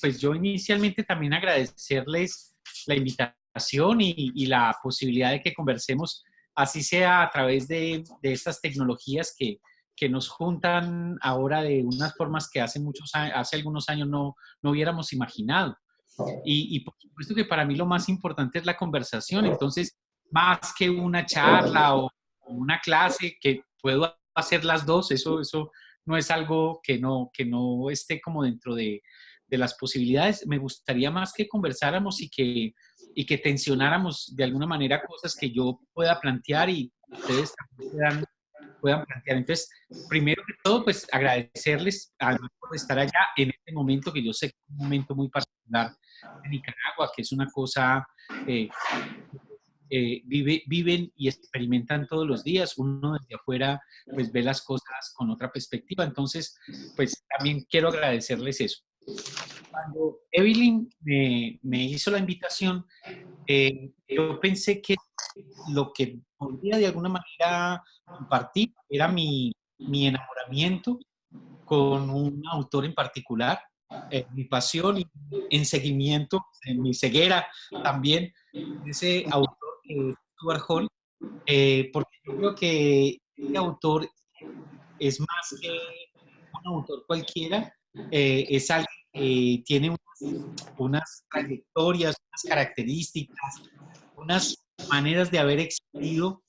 pues yo inicialmente también agradecerles la invitación y la posibilidad de que conversemos, así sea a través de estas tecnologías que nos juntan ahora de unas formas que hace algunos años no hubiéramos imaginado. Y por supuesto que para mí lo más importante es la conversación. Entonces, más que una charla o una clase, que puedo hacer las dos, eso no es algo que no esté como dentro de las posibilidades. Me gustaría más que conversáramos y que tensionáramos de alguna manera cosas que yo pueda plantear y ustedes también puedan plantear. Entonces, primero que todo, pues agradecerles además por estar allá en este momento, que yo sé que es un momento muy particular de Nicaragua, que es una cosa eh, viven y experimentan todos los días. Uno desde afuera pues ve las cosas con otra perspectiva. Entonces, pues también quiero agradecerles eso. Cuando Evelyn me hizo la invitación, yo pensé que lo que podría de alguna manera compartir era mi enamoramiento con un autor en particular, mi pasión y en seguimiento, en mi ceguera también, ese autor que es Stuart Hall, porque yo creo que este autor es más que un autor cualquiera, es alguien que tiene unas trayectorias, unas características, unas maneras de haber existido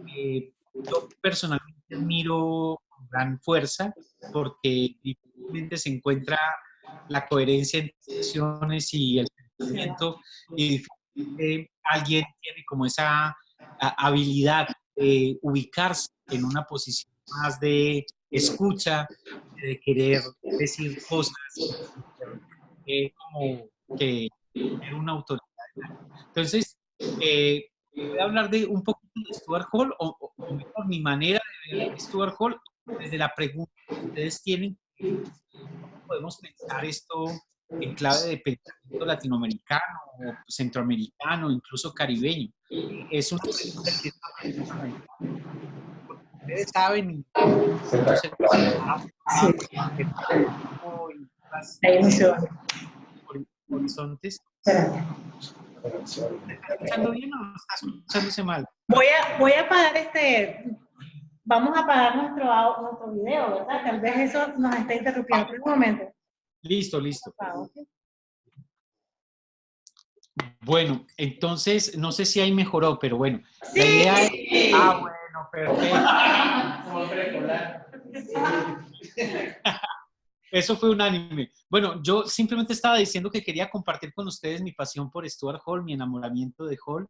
que yo personalmente admiro con gran fuerza, porque difícilmente se encuentra la coherencia entre acciones y el pensamiento, y difícilmente alguien tiene como esa habilidad de ubicarse en una posición más de escucha, de querer decir cosas, como que tener una autoridad. Entonces, voy a hablar de un poquito de Stuart Hall, o mejor, mi manera de ver Stuart Hall, desde la pregunta que ustedes tienen, ¿cómo podemos pensar esto en clave de pensamiento latinoamericano, o centroamericano, incluso caribeño? Es una pregunta que es bastante fundamental. Ustedes saben, muchos Sí, ahí no se va. horizontes. Espérate. ¿Me está escuchando bien o está escuchándose mal? Voy a apagar vamos a apagar nuestro video, ¿verdad? Tal vez eso nos está interrumpiendo. Por un momento. Listo, listo. Bueno, entonces, no sé si ahí mejoró, pero bueno, ¡Sí! la idea es... Ah, bueno, perfecto. Eso fue unánime. Bueno, yo simplemente estaba diciendo que quería compartir con ustedes mi pasión por Stuart Hall, mi enamoramiento de Hall,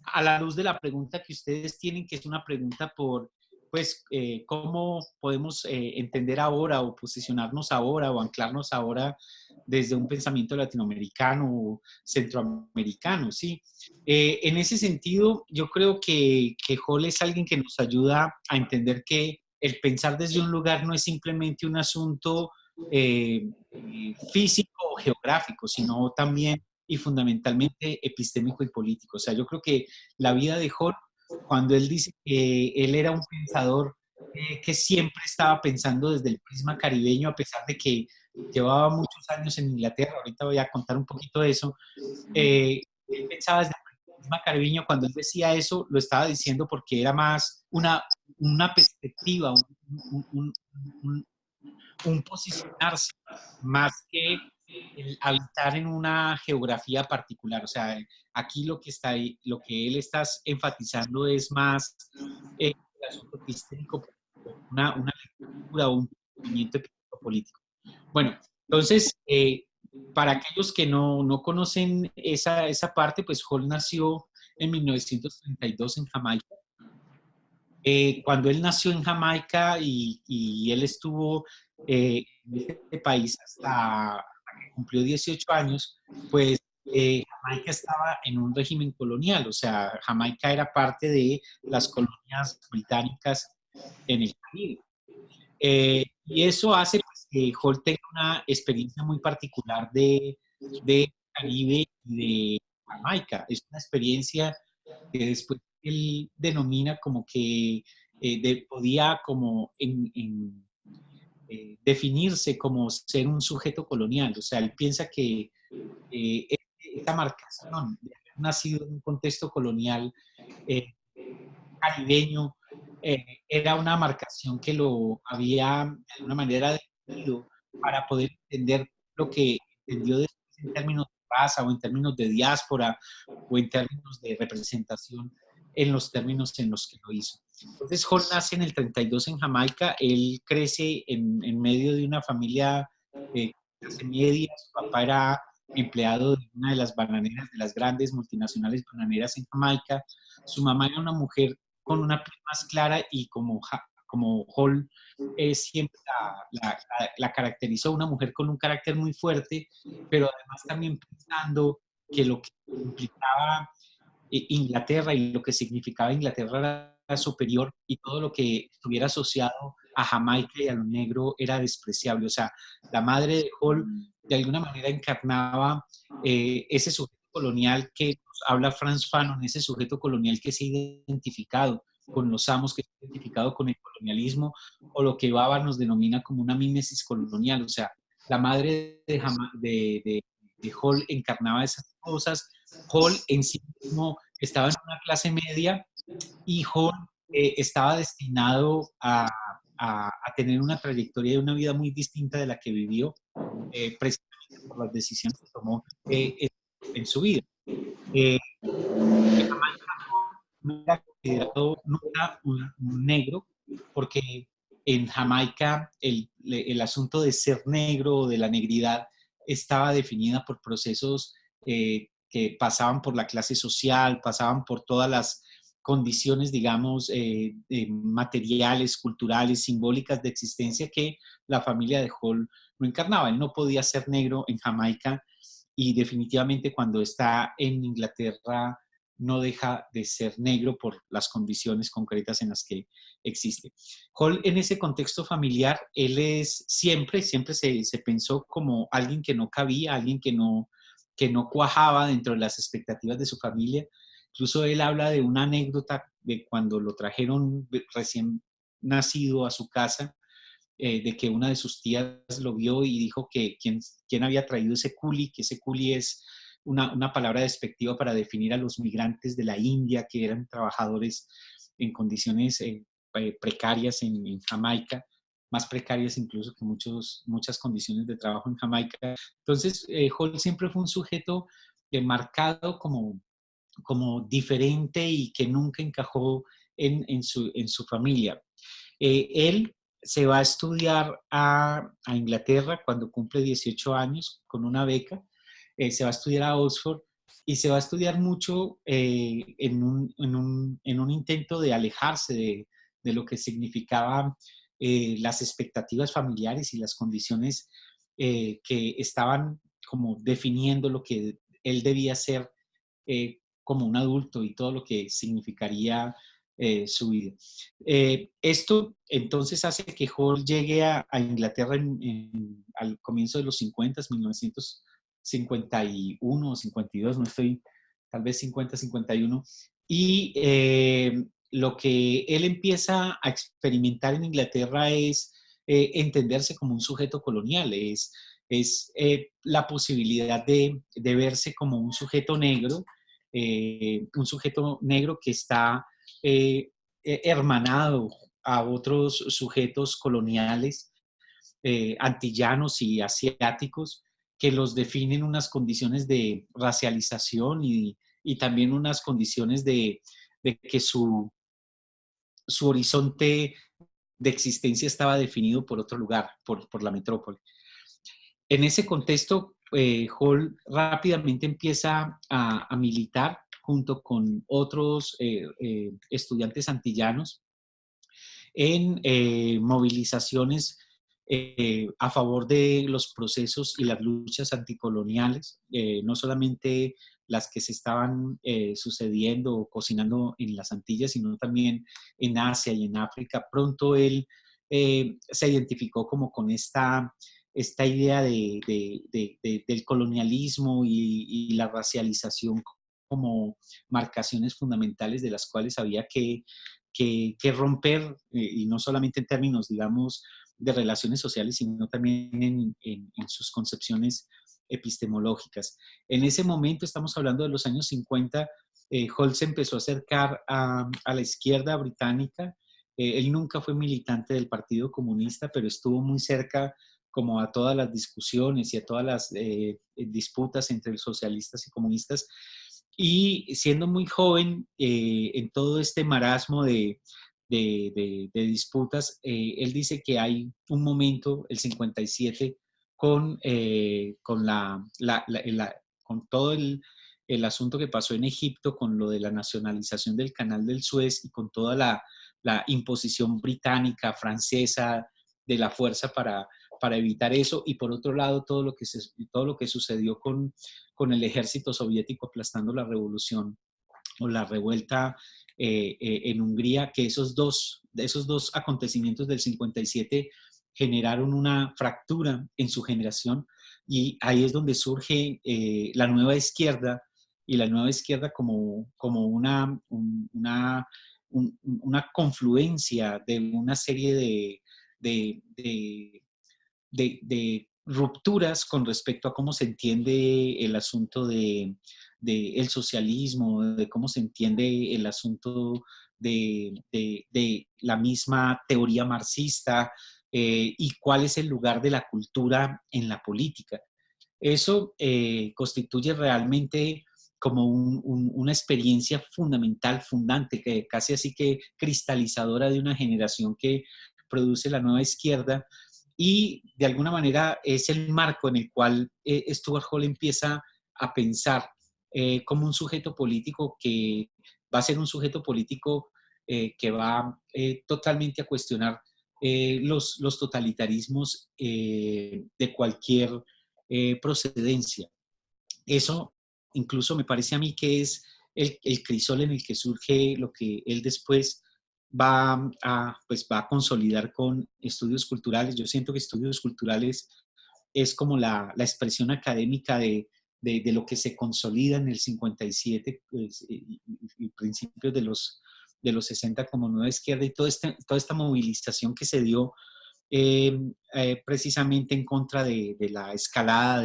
a la luz de la pregunta que ustedes tienen, que es una pregunta por, pues, cómo podemos entender ahora o posicionarnos ahora o anclarnos ahora desde un pensamiento latinoamericano o centroamericano, ¿sí? En ese sentido, yo creo que Hall es alguien que nos ayuda a entender que el pensar desde un lugar no es simplemente un asunto físico o geográfico, sino también y fundamentalmente epistémico y político. O sea, yo creo que la vida de Hall, cuando él dice que él era un pensador que siempre estaba pensando desde el prisma caribeño, a pesar de que llevaba muchos años en Inglaterra, ahorita voy a contar un poquito de eso, él pensaba desde el prisma caribeño. Cuando él decía eso, lo estaba diciendo porque era más una perspectiva, un posicionarse, más que el habitar en una geografía particular. O sea, aquí lo que él está enfatizando es más el asunto epistémico, una lectura o un movimiento político. Bueno, entonces, para aquellos que no conocen esa parte, pues Hall nació en 1932 en Jamaica. Cuando él nació en Jamaica y él estuvo en este país hasta que cumplió 18 años, pues Jamaica estaba en un régimen colonial. O sea, Jamaica era parte de las colonias británicas en el Caribe. Y eso hace pues, que Hall tenga una experiencia muy particular de Caribe y de Jamaica. Es una experiencia que después él denomina como que podía como definirse como ser un sujeto colonial. O sea, él piensa que esta marcación de haber nacido en un contexto colonial eh, caribeño era una marcación que lo había de alguna manera definido para poder entender lo que entendió después en términos de raza o en términos de diáspora o en términos de representación en los términos en los que lo hizo. Entonces, Hall nace en el 32 en Jamaica, él crece en medio de una familia clase media, su papá era empleado de una de las bananeras, de las grandes multinacionales bananeras en Jamaica, su mamá era una mujer con una piel más clara y como Hall siempre la caracterizó, una mujer con un carácter muy fuerte, pero además también pensando que lo que implicaba Inglaterra y lo que significaba Inglaterra era superior y todo lo que estuviera asociado a Jamaica y a lo negro era despreciable. O sea, la madre de Hall de alguna manera encarnaba ese sujeto colonial que nos habla Franz Fanon, ese sujeto colonial que se ha identificado con los amos, que se ha identificado con el colonialismo, o lo que Baba nos denomina como una mímesis colonial. O sea, la madre de Hall encarnaba esas cosas. Hall en sí mismo estaba en una clase media y Hall estaba destinado a tener una trayectoria y una vida muy distinta de la que vivió, precisamente por las decisiones que tomó en su vida. Eh, no era considerado nunca un negro, porque en Jamaica el asunto de ser negro o de la negridad estaba definida por procesos que pasaban por la clase social, pasaban por todas las condiciones, digamos, materiales, culturales, simbólicas de existencia que la familia de Hall no encarnaba. Él no podía ser negro en Jamaica y definitivamente cuando está en Inglaterra no deja de ser negro por las condiciones concretas en las que existe. Hall, en ese contexto familiar, él es siempre se pensó como alguien que no cabía, alguien que no cuajaba dentro de las expectativas de su familia. Incluso él habla de una anécdota de cuando lo trajeron recién nacido a su casa, de que una de sus tías lo vio y dijo que quién había traído ese culi, que ese culi es una palabra despectiva para definir a los migrantes de la India, que eran trabajadores en condiciones precarias en Jamaica, más precarias incluso que muchas condiciones de trabajo en Jamaica. Entonces, Hall siempre fue un sujeto marcado como diferente y que nunca encajó en su familia. Él se va a estudiar a Inglaterra cuando cumple 18 años con una beca, se va a estudiar a Oxford y se va a estudiar mucho en un intento de alejarse de lo que significaban las expectativas familiares y las condiciones que estaban como definiendo lo que él debía ser como un adulto y todo lo que significaría su vida. Esto entonces hace que Hall llegue a Inglaterra al comienzo de los 50, 1951 o 52, no estoy, tal vez 50, 51, y lo que él empieza a experimentar en Inglaterra es entenderse como un sujeto colonial, es la posibilidad de verse como un sujeto negro que está hermanado a otros sujetos coloniales, antillanos y asiáticos, que los definen unas condiciones de racialización y también unas condiciones de que su horizonte de existencia estaba definido por otro lugar, por la metrópoli. En ese contexto, Hall rápidamente empieza a militar junto con otros estudiantes antillanos en movilizaciones a favor de los procesos y las luchas anticoloniales, no solamente las que se estaban sucediendo o cocinando en las Antillas, sino también en Asia y en África. Pronto él se identificó como con esta idea del colonialismo y la racialización como marcaciones fundamentales de las cuales había que romper, y no solamente en términos, digamos, de relaciones sociales, sino también en sus concepciones epistemológicas. En ese momento, estamos hablando de los años 50, Holt se empezó a acercar a la izquierda británica. Él nunca fue militante del Partido Comunista, pero estuvo muy cerca como a todas las discusiones y a todas las disputas entre socialistas y comunistas. Y siendo muy joven, en todo este marasmo de disputas, él dice que hay un momento, el 57, con todo el asunto que pasó en Egipto, con lo de la nacionalización del Canal del Suez y con toda la imposición británica, francesa, de la fuerza para evitar eso, y por otro lado todo lo que sucedió con el ejército soviético aplastando la revolución o la revuelta en Hungría, que esos dos acontecimientos del 57 generaron una fractura en su generación, y ahí es donde surge la nueva izquierda, y la nueva izquierda como una confluencia de una serie de, de, de rupturas con respecto a cómo se entiende el asunto el socialismo, de cómo se entiende el asunto de la misma teoría marxista, y cuál es el lugar de la cultura en la política. Eso constituye realmente como una experiencia fundamental, fundante, que casi así que cristalizadora de una generación que produce la nueva izquierda, y de alguna manera es el marco en el cual Stuart Hall empieza a pensar como un sujeto político que va a ser un sujeto político que va totalmente a cuestionar los totalitarismos de cualquier procedencia. Eso incluso me parece a mí que es el crisol en el que surge lo que él después pues va a consolidar con estudios culturales. Yo siento que estudios culturales es como la expresión académica de lo que se consolida en el 57 pues, y principios de los 60 como nueva izquierda, y toda esta movilización que se dio precisamente en contra de la escalada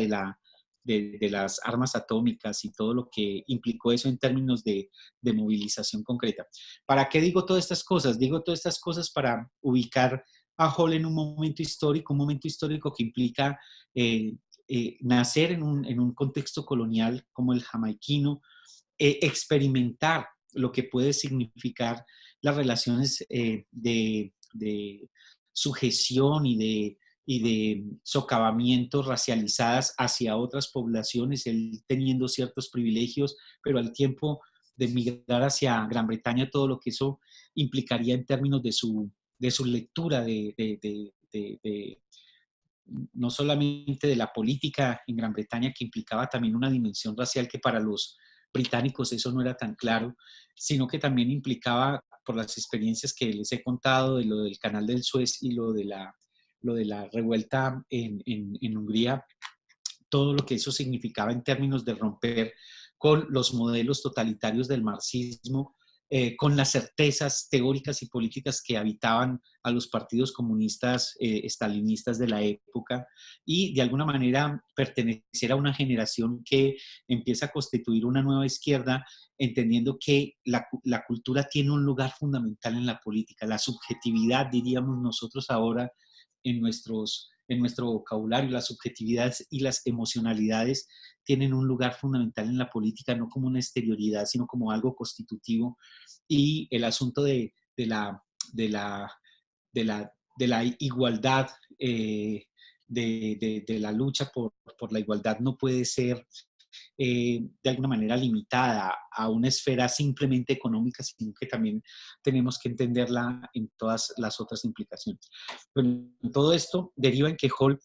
de las armas atómicas y todo lo que implicó eso en términos de movilización concreta. ¿Para qué digo todas estas cosas? Digo todas estas cosas para ubicar a Hall en un momento histórico que implica nacer en un contexto colonial como el jamaiquino, experimentar lo que puede significar las relaciones de sujeción y de socavamiento racializadas hacia otras poblaciones, él teniendo ciertos privilegios, pero al tiempo de migrar hacia Gran Bretaña, todo lo que eso implicaría en términos de su lectura no solamente de la política en Gran Bretaña, que implicaba también una dimensión racial que para los británicos eso no era tan claro, sino que también implicaba, por las experiencias que les he contado, de lo del Canal del Suez y lo de la revuelta en Hungría, todo lo que eso significaba en términos de romper con los modelos totalitarios del marxismo, con las certezas teóricas y políticas que habitaban a los partidos comunistas estalinistas de la época, y de alguna manera pertenecer a una generación que empieza a constituir una nueva izquierda, entendiendo que la cultura tiene un lugar fundamental en la política, la subjetividad, diríamos nosotros ahora en nuestro vocabulario, las subjetividades y las emocionalidades tienen un lugar fundamental en la política, no como una exterioridad, sino como algo constitutivo, y el asunto de la, de la igualdad, de la lucha por la igualdad no puede ser de alguna manera limitada a una esfera simplemente económica, sino que también tenemos que entenderla en todas las otras implicaciones. Bueno, todo esto deriva en que Hall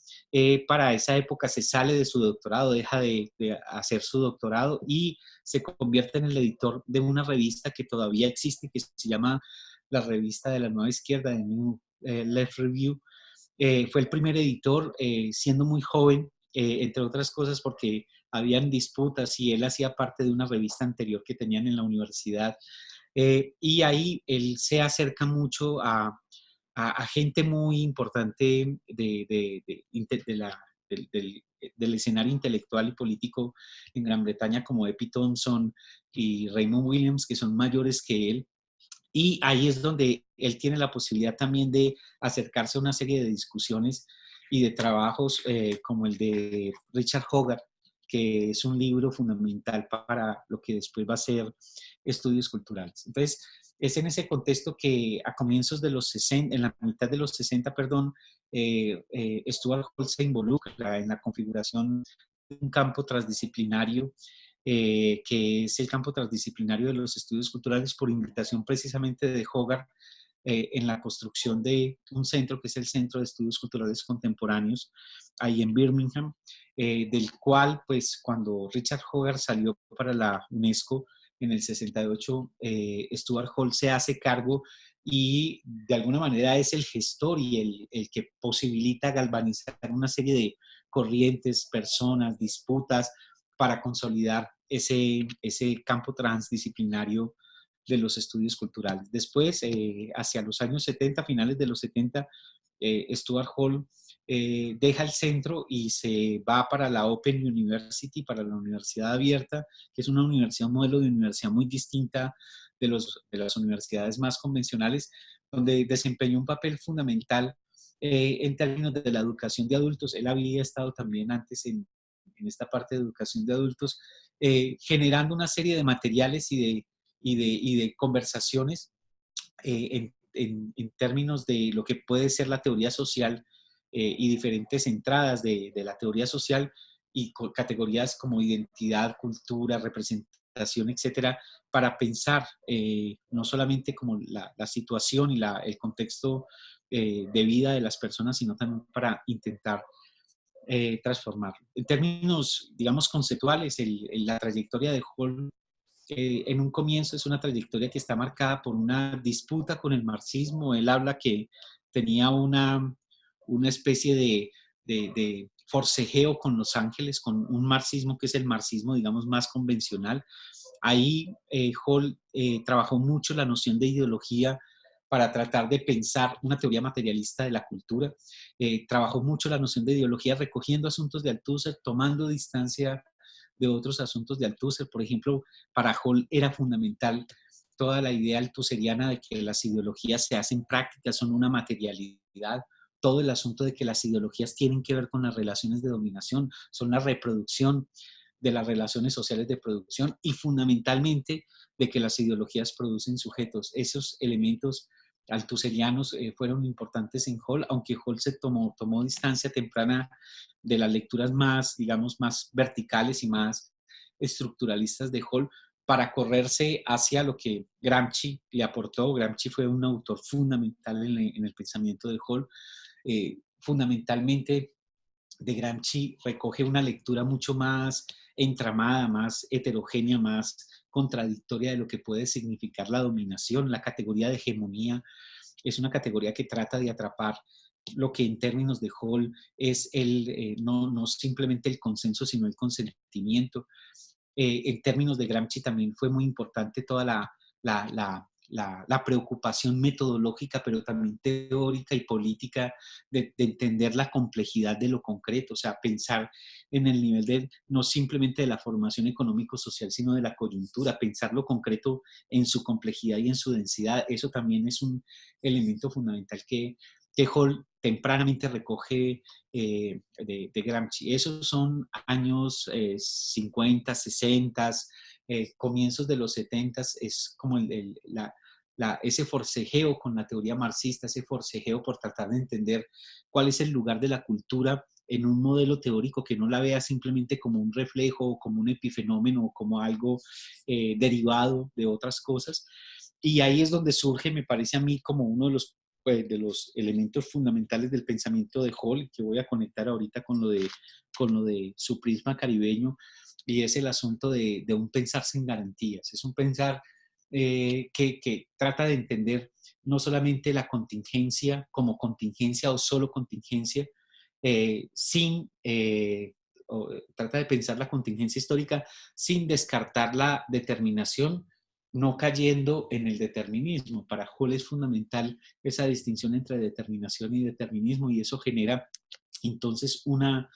para esa época se sale de su doctorado, deja de hacer su doctorado y se convierte en el editor de una revista que todavía existe, que se llama la Revista de la Nueva Izquierda, de New Left Review. Fue el primer editor, siendo muy joven, entre otras cosas porque habían disputas y él hacía parte de una revista anterior que tenían en la universidad. Y ahí él se acerca mucho a gente muy importante del escenario intelectual y político en Gran Bretaña, como Epi Thompson y Raymond Williams, que son mayores que él. Y ahí es donde él tiene la posibilidad también de acercarse a una serie de discusiones y de trabajos como el de Richard Hogarth, que es un libro fundamental para lo que después va a ser estudios culturales. Entonces, es en ese contexto que a comienzos de los 60, en la mitad de los 60, perdón, Stuart Hall se involucra en la configuración de un campo transdisciplinario que es el campo transdisciplinario de los estudios culturales por invitación precisamente de Hogarth en la construcción de un centro que es el Centro de Estudios Culturales Contemporáneos, ahí en Birmingham, del cual, pues, cuando Richard Hogarth salió para la UNESCO en el 68, Stuart Hall se hace cargo y de alguna manera es el gestor y el que posibilita galvanizar una serie de corrientes, personas, disputas para consolidar ese campo transdisciplinario de los estudios culturales. Después, hacia los años 70, finales de los 70, Stuart Hall deja el centro y se va para la Open University, para la Universidad Abierta, que es una universidad, un modelo de universidad muy distinta de las universidades más convencionales, donde desempeñó un papel fundamental en términos de la educación de adultos. Él había estado también antes en esta parte de educación de adultos, generando una serie de materiales y de conversaciones en términos de lo que puede ser la teoría social y diferentes entradas de la teoría social y categorías como identidad, cultura, representación, etcétera, para pensar no solamente como la situación y el contexto de vida de las personas, sino también para intentar transformarlo. En términos, digamos, conceptuales, la trayectoria de Hall en un comienzo es una trayectoria que está marcada por una disputa con el marxismo. Él habla que tenía una especie de forcejeo con Los Ángeles, con un marxismo que es el marxismo, digamos, más convencional. Ahí Hall trabajó mucho la noción de ideología para tratar de pensar una teoría materialista de la cultura. Trabajó mucho la noción de ideología recogiendo asuntos de Althusser, tomando distancia de otros asuntos de Althusser. Por ejemplo, para Hall era fundamental toda la idea althusseriana de que las ideologías se hacen prácticas, son una materialidad. Todo el asunto de que las ideologías tienen que ver con las relaciones de dominación, son la reproducción de las relaciones sociales de producción y fundamentalmente de que las ideologías producen sujetos. Esos elementos althusserianos fueron importantes en Hall, aunque Hall se tomó distancia temprana de las lecturas más, digamos, más verticales y más estructuralistas de Hall para correrse hacia lo que Gramsci le aportó. Gramsci fue un autor fundamental en el pensamiento de Hall. Fundamentalmente, de Gramsci recoge una lectura mucho más entramada, más heterogénea, más contradictoria de lo que puede significar la dominación. La categoría de hegemonía es una categoría que trata de atrapar lo que en términos de Hall es no simplemente el consenso, sino el consentimiento. En términos de Gramsci también fue muy importante toda la preocupación metodológica, pero también teórica y política de entender la complejidad de lo concreto, o sea, pensar en el nivel de no simplemente de la formación económico-social, sino de la coyuntura, pensar lo concreto en su complejidad y en su densidad. Eso también es un elemento fundamental que Hall tempranamente recoge de Gramsci. Esos son años 50, 60, comienzos de los 70, es como ese forcejeo con la teoría marxista, ese forcejeo por tratar de entender cuál es el lugar de la cultura en un modelo teórico que no la vea simplemente como un reflejo o como un epifenómeno o como algo derivado de otras cosas. Y ahí es donde surge, me parece a mí, como uno de los elementos fundamentales del pensamiento de Hall, que voy a conectar ahorita con lo de su prisma caribeño, y es el asunto de un pensar sin garantías. Es un pensar que trata de entender no solamente la contingencia como contingencia o solo contingencia, sin, trata de pensar la contingencia histórica sin descartar la determinación no cayendo en el determinismo. Para Hall es fundamental esa distinción entre determinación y determinismo, y eso genera entonces una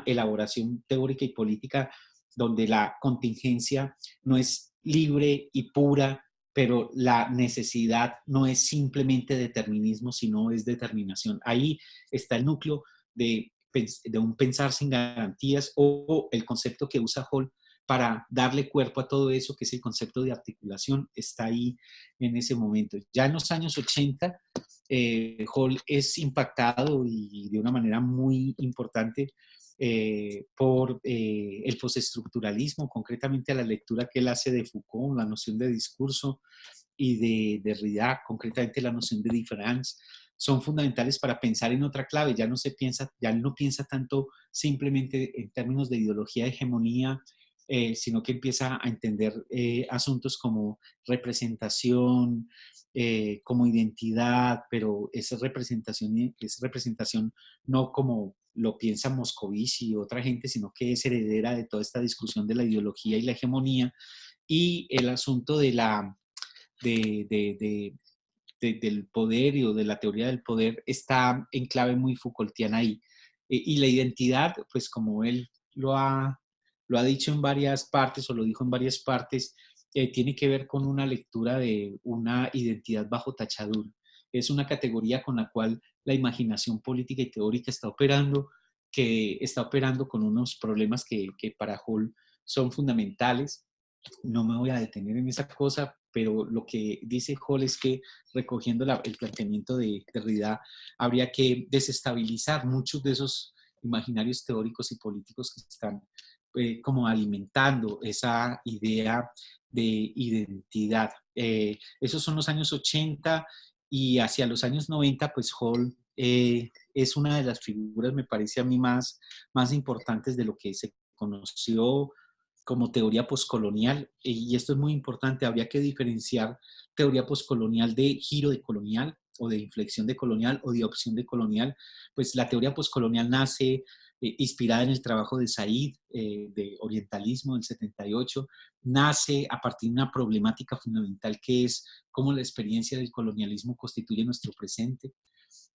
elaboración teórica y política donde la contingencia no es libre y pura, pero la necesidad no es simplemente determinismo, sino es determinación. Ahí está el núcleo de un pensar sin garantías, o el concepto que usa Hall para darle cuerpo a todo eso, que es el concepto de articulación, está ahí en ese momento. Ya en los años 80, Hall es impactado y de una manera muy importante por el postestructuralismo, concretamente a la lectura que él hace de Foucault, la noción de discurso, y de Derrida, concretamente la noción de différance, son fundamentales para pensar en otra clave. Ya no piensa tanto simplemente en términos de ideología de hegemonía, sino que empieza a entender asuntos como representación, como identidad, pero es representación no como lo piensa Moscovici y otra gente, sino que es heredera de toda esta discusión de la ideología y la hegemonía, y el asunto de, de, de, del poder o de la teoría del poder está en clave muy Foucaultiana ahí. Y la identidad, pues como él lo ha dicho en varias partes o lo dijo en varias partes, tiene que ver con una lectura de una identidad bajo tachadura. Es una categoría con la cual la imaginación política y teórica está operando, que está operando con unos problemas que para Hall son fundamentales. No me voy a detener en esa cosa, pero lo que dice Hall es que, recogiendo el planteamiento de Derrida, habría que desestabilizar muchos de esos imaginarios teóricos y políticos que están como alimentando esa idea de identidad. Esos son los años 80, y hacia los años 90, pues Hall es una de las figuras, me parece a mí, más importantes de lo que se conoció como teoría poscolonial, y esto es muy importante. Habría que diferenciar teoría poscolonial de giro de colonial, o de inflexión de colonial, o de opción de colonial. Pues la teoría poscolonial nace inspirada en el trabajo de Said, de Orientalismo del 78, nace a partir de una problemática fundamental, que es cómo la experiencia del colonialismo constituye nuestro presente.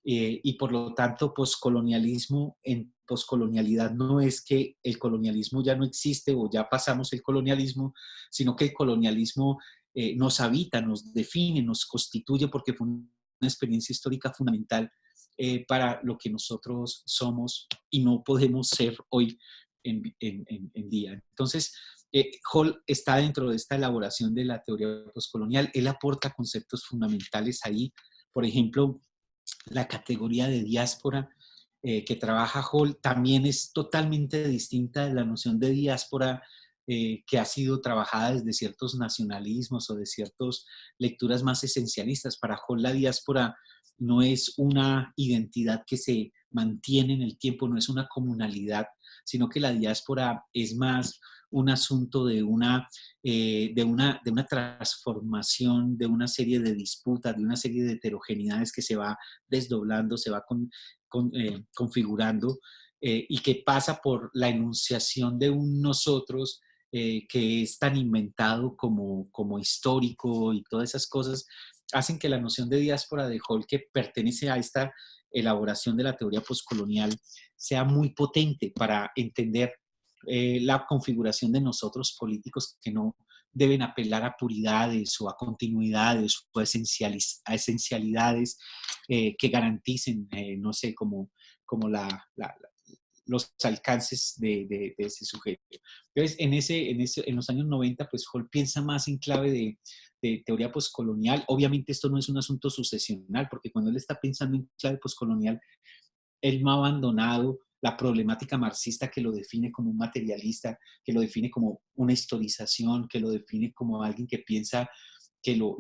Y por lo tanto, poscolonialismo en poscolonialidad no es que el colonialismo ya no existe o ya pasamos el colonialismo, sino que el colonialismo nos habita, nos define, nos constituye, porque fue una experiencia histórica fundamental para lo que nosotros somos y no podemos ser hoy en día. Entonces, Hall está dentro de esta elaboración de la teoría postcolonial. Él aporta conceptos fundamentales ahí. Por ejemplo, la categoría de diáspora que trabaja Hall también es totalmente distinta de la noción de diáspora que ha sido trabajada desde ciertos nacionalismos o de ciertas lecturas más esencialistas. Para Hall la diáspora no es una identidad que se mantiene en el tiempo, no es una comunalidad, sino que la diáspora es más un asunto de una transformación, de una serie de disputas, de una serie de heterogeneidades que se va desdoblando, se va configurando, y que pasa por la enunciación de un nosotros que es tan inventado como histórico, y todas esas cosas hacen que la noción de diáspora de Hall, que pertenece a esta elaboración de la teoría postcolonial, sea muy potente para entender la configuración de nosotros políticos, que no deben apelar a puridades o a continuidades o a esencialidades que garanticen, no sé, como los alcances de ese sujeto. Entonces, en los años 90, pues Hall piensa más en clave de teoría postcolonial. Obviamente esto no es un asunto sucesional, porque cuando él está pensando en clave postcolonial, él no ha abandonado la problemática marxista, que lo define como un materialista, que lo define como una historización, que lo define como alguien que piensa que lo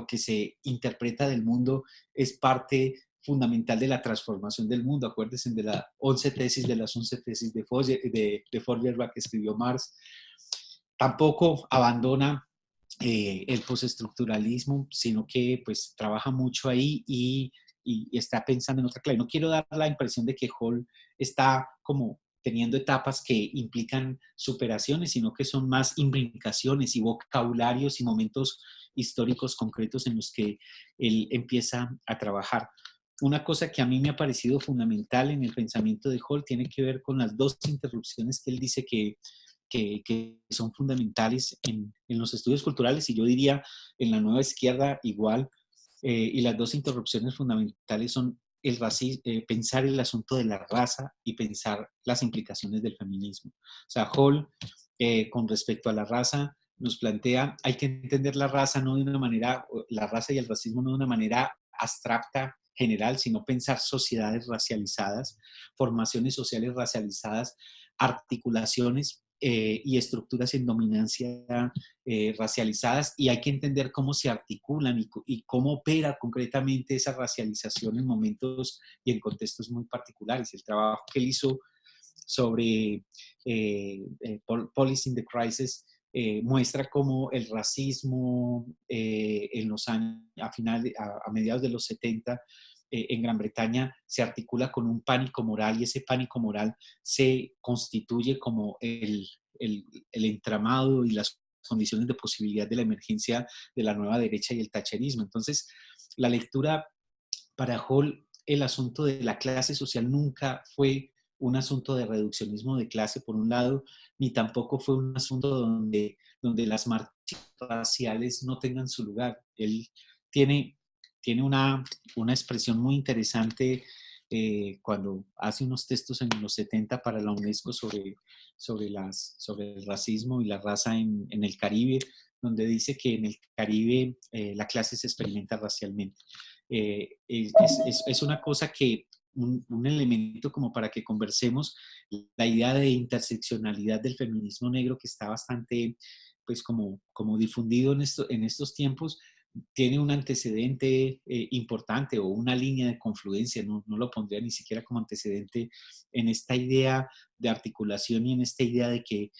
que se interpreta del mundo es parte fundamental de la transformación del mundo. Acuérdense de las 11 tesis de Feuerbach, que escribió Marx. Tampoco abandona el postestructuralismo, sino que pues trabaja mucho ahí y está pensando en otra clave. No quiero dar la impresión de que Hall está como teniendo etapas que implican superaciones, sino que son más imbricaciones y vocabularios y momentos históricos concretos en los que él empieza a trabajar. Una cosa que a mí me ha parecido fundamental en el pensamiento de Hall tiene que ver con las dos interrupciones que él dice que son fundamentales en los estudios culturales, y yo diría en la nueva izquierda igual, y las dos interrupciones fundamentales son el racismo, pensar el asunto de la raza y pensar las implicaciones del feminismo. O sea, Hall, con respecto a la raza, nos plantea, hay que entender la raza no de una manera, la raza y el racismo no de una manera abstracta, general, sino pensar sociedades racializadas, formaciones sociales racializadas, articulaciones y estructuras en dominancia racializadas, y hay que entender cómo se articulan y cómo opera concretamente esa racialización en momentos y en contextos muy particulares. El trabajo que él hizo sobre Policy in the Crisis muestra cómo el racismo en los años, a mediados de los 70, en Gran Bretaña se articula con un pánico moral, y ese pánico moral se constituye como el entramado y las condiciones de posibilidad de la emergencia de la nueva derecha y el thatcherismo. Entonces, la lectura para Hall, el asunto de la clase social nunca fue un asunto de reduccionismo de clase, por un lado, ni tampoco fue un asunto donde las marchas raciales no tengan su lugar. Él tiene una expresión muy interesante cuando hace unos textos en los 70 para la UNESCO sobre el racismo y la raza en el Caribe, donde dice que en el Caribe la clase se experimenta racialmente. Es una cosa que, un elemento como para que conversemos, la idea de interseccionalidad del feminismo negro, que está bastante, pues como difundido en estos tiempos, tiene un antecedente importante, o una línea de confluencia, no lo pondría ni siquiera como antecedente, en esta idea de articulación y en esta idea de que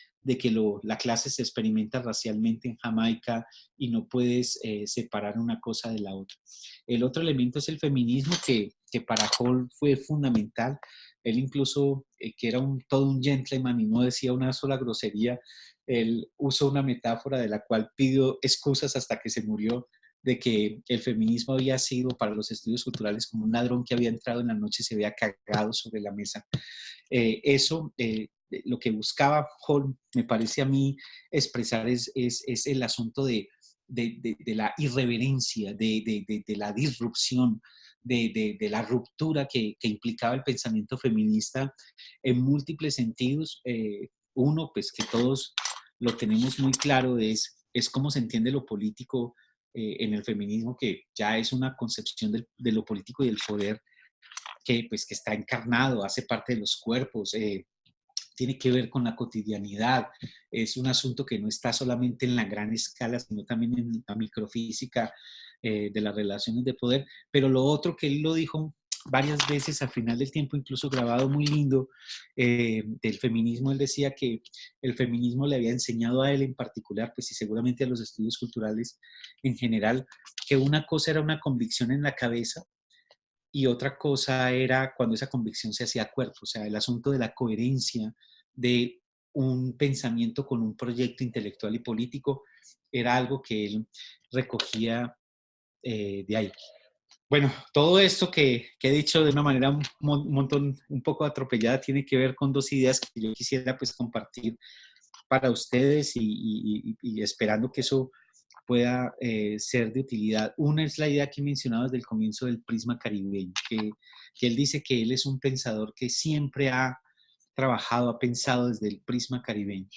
la clase se experimenta racialmente en Jamaica y no puedes separar una cosa de la otra. El otro elemento es el feminismo, que para Hall fue fundamental. Él incluso, que era todo un gentleman y no decía una sola grosería, él usó una metáfora de la cual pidió excusas hasta que se murió, de que el feminismo había sido para los estudios culturales como un ladrón que había entrado en la noche y se había cagado sobre la mesa. Lo que buscaba Hall, me parece a mí, expresar es el asunto de la irreverencia, de la disrupción, de la ruptura que implicaba el pensamiento feminista en múltiples sentidos. Uno, pues que todos lo tenemos muy claro, es cómo se entiende lo político en el feminismo, que ya es una concepción de lo político y del poder pues, que está encarnado, hace parte de los cuerpos, tiene que ver con la cotidianidad, es un asunto que no está solamente en la gran escala, sino también en la microfísica de las relaciones de poder. Pero lo otro que él lo dijo varias veces al final del tiempo, incluso grabado muy lindo, del feminismo, él decía que el feminismo le había enseñado a él en particular, pues y seguramente a los estudios culturales en general, que una cosa era una convicción en la cabeza y otra cosa era cuando esa convicción se hacía cuerpo, o sea, el asunto de la coherencia de un pensamiento con un proyecto intelectual y político era algo que él recogía de ahí. Bueno, todo esto que he dicho de una manera un poco atropellada tiene que ver con dos ideas que yo quisiera pues compartir para ustedes y esperando que eso pueda ser de utilidad. Una es la idea que he mencionado desde el comienzo del prisma caribeño, que él dice que él es un pensador que siempre ha trabajado, ha pensado desde el prisma caribeño.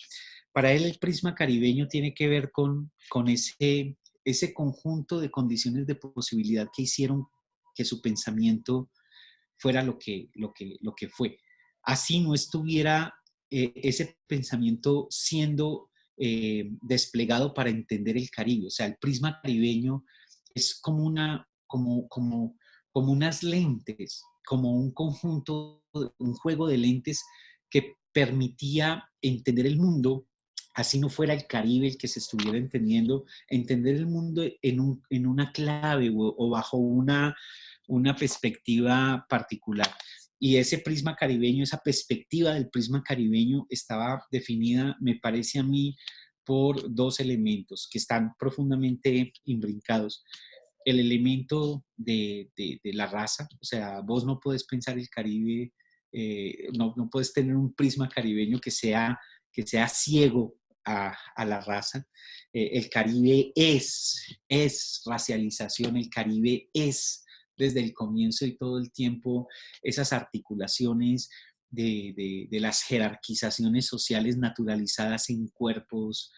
Para él el prisma caribeño tiene que ver con ese conjunto de condiciones de posibilidad que hicieron que su pensamiento fuera lo que fue. Así no estuviera ese pensamiento siendo desplegado para entender el Caribe. O sea, el prisma caribeño es como unas lentes, como un conjunto, un juego de lentes que permitía entender el mundo, así no fuera el Caribe el que se estuviera entendiendo, entender el mundo en una clave o bajo una perspectiva particular. Y ese prisma caribeño, esa perspectiva del prisma caribeño estaba definida, me parece a mí, por dos elementos que están profundamente imbrincados. El elemento de la raza, o sea, vos no puedes pensar el Caribe, no puedes tener un prisma caribeño que sea ciego a la raza. El Caribe es racialización, el Caribe es desde el comienzo y todo el tiempo esas articulaciones de las jerarquizaciones sociales naturalizadas en cuerpos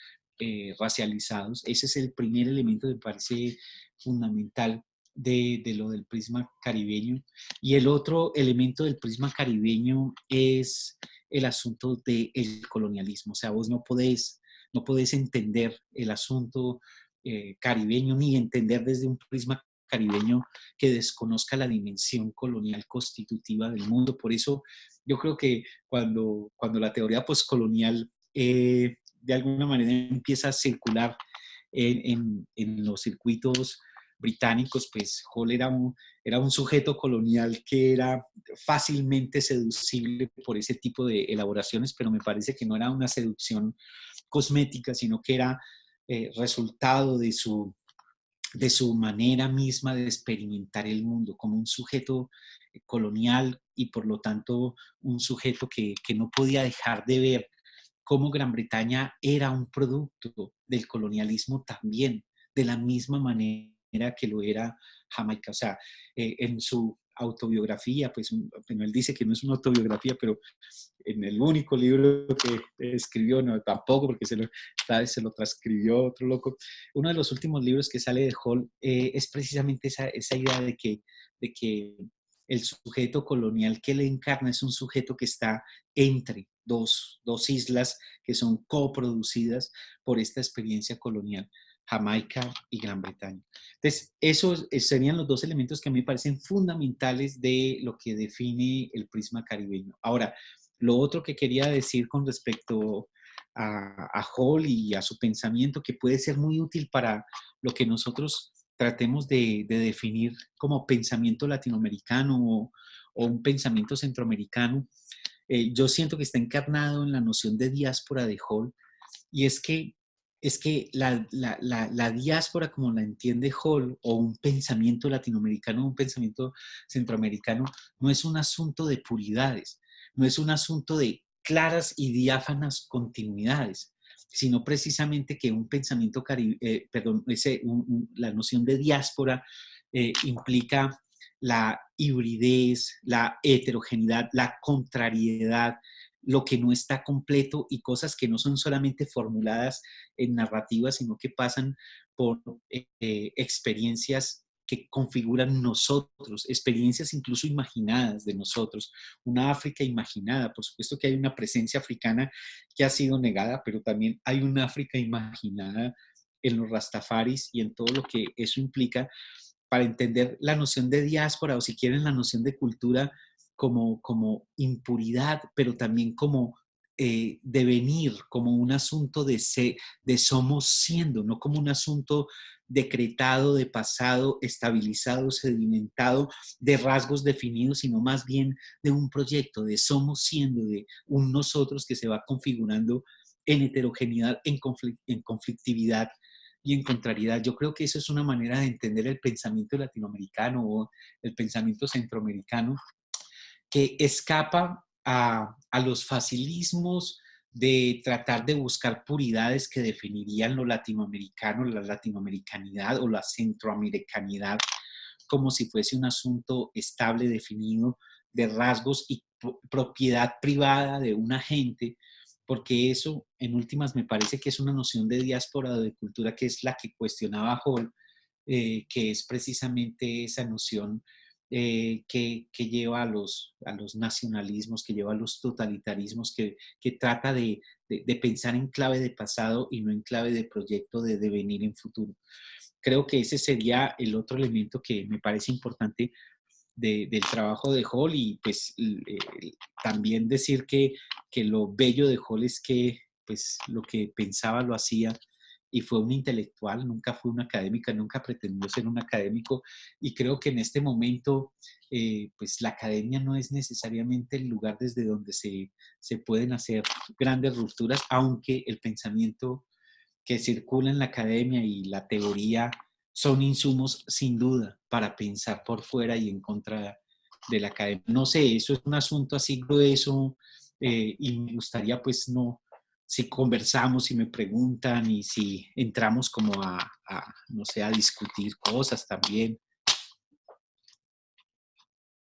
racializados. Ese es el primer elemento que me parece fundamental de lo del prisma caribeño. Y el otro elemento del prisma caribeño es el asunto del colonialismo. O sea, vos no podés entender el asunto caribeño ni entender desde un prisma caribeño que desconozca la dimensión colonial constitutiva del mundo. Por eso yo creo que cuando la teoría postcolonial de alguna manera empieza a circular en los circuitos británicos, pues Hall era un sujeto colonial que era fácilmente seducible por ese tipo de elaboraciones, pero me parece que no era una seducción cosmética, sino que era resultado de su manera misma de experimentar el mundo como un sujeto colonial y por lo tanto un sujeto que no podía dejar de ver cómo Gran Bretaña era un producto del colonialismo también, de la misma manera que lo era Jamaica. O sea, en su autobiografía, pues bueno, él dice que no es una autobiografía, pero en el único libro que escribió, no, tampoco, porque se lo transcribió otro loco. Uno de los últimos libros que sale de Hall es precisamente esa idea de que el sujeto colonial que le encarna es un sujeto que está entre dos islas que son coproducidas por esta experiencia colonial, Jamaica y Gran Bretaña. Entonces, esos serían los dos elementos que a mí me parecen fundamentales de lo que define el prisma caribeño. Ahora, lo otro que quería decir con respecto a Hall y a su pensamiento, que puede ser muy útil para lo que nosotros tratemos de definir como pensamiento latinoamericano o un pensamiento centroamericano, yo siento que está encarnado en la noción de diáspora de Hall, y es que la diáspora, como la entiende Hall, o un pensamiento latinoamericano, un pensamiento centroamericano, no es un asunto de puridades, no es un asunto de claras y diáfanas continuidades, sino precisamente que un pensamiento perdón, la noción de diáspora implica la hibridez, la heterogeneidad, la contrariedad, lo que no está completo y cosas que no son solamente formuladas en narrativas, sino que pasan por experiencias que configuran nosotros, experiencias incluso imaginadas de nosotros, una África imaginada. Por supuesto que hay una presencia africana que ha sido negada, pero también hay una África imaginada en los rastafaris y en todo lo que eso implica para entender la noción de diáspora, o si quieren la noción de cultura como impuridad, pero también como devenir, como un asunto de somos siendo, no como un asunto decretado, de pasado, estabilizado, sedimentado, de rasgos definidos, sino más bien de un proyecto, de somos siendo, de un nosotros que se va configurando en heterogeneidad, en conflictividad y en contrariedad. Yo creo que eso es una manera de entender el pensamiento latinoamericano o el pensamiento centroamericano que escapa a los facilismos de tratar de buscar puridades que definirían lo latinoamericano, la latinoamericanidad o la centroamericanidad como si fuese un asunto estable, definido, de rasgos y propiedad privada de una gente, porque eso, en últimas, me parece que es una noción de diáspora o de cultura que es la que cuestionaba Hall, que es precisamente esa noción que lleva a los nacionalismos, que lleva a los totalitarismos, que trata de pensar en clave de pasado y no en clave de proyecto de devenir en futuro. Creo que ese sería el otro elemento que me parece importante del trabajo de Hall, y pues también decir que lo bello de Hall es que pues lo que pensaba lo hacía y fue una intelectual, nunca fue una académica, nunca pretendió ser un académico, y creo que en este momento, pues la academia no es necesariamente el lugar desde donde se pueden hacer grandes rupturas, aunque el pensamiento que circula en la academia y la teoría son insumos sin duda para pensar por fuera y en contra de la academia. No sé, eso es un asunto así grueso, y me gustaría pues no, si conversamos, si me preguntan y si entramos como no sé, a discutir cosas también,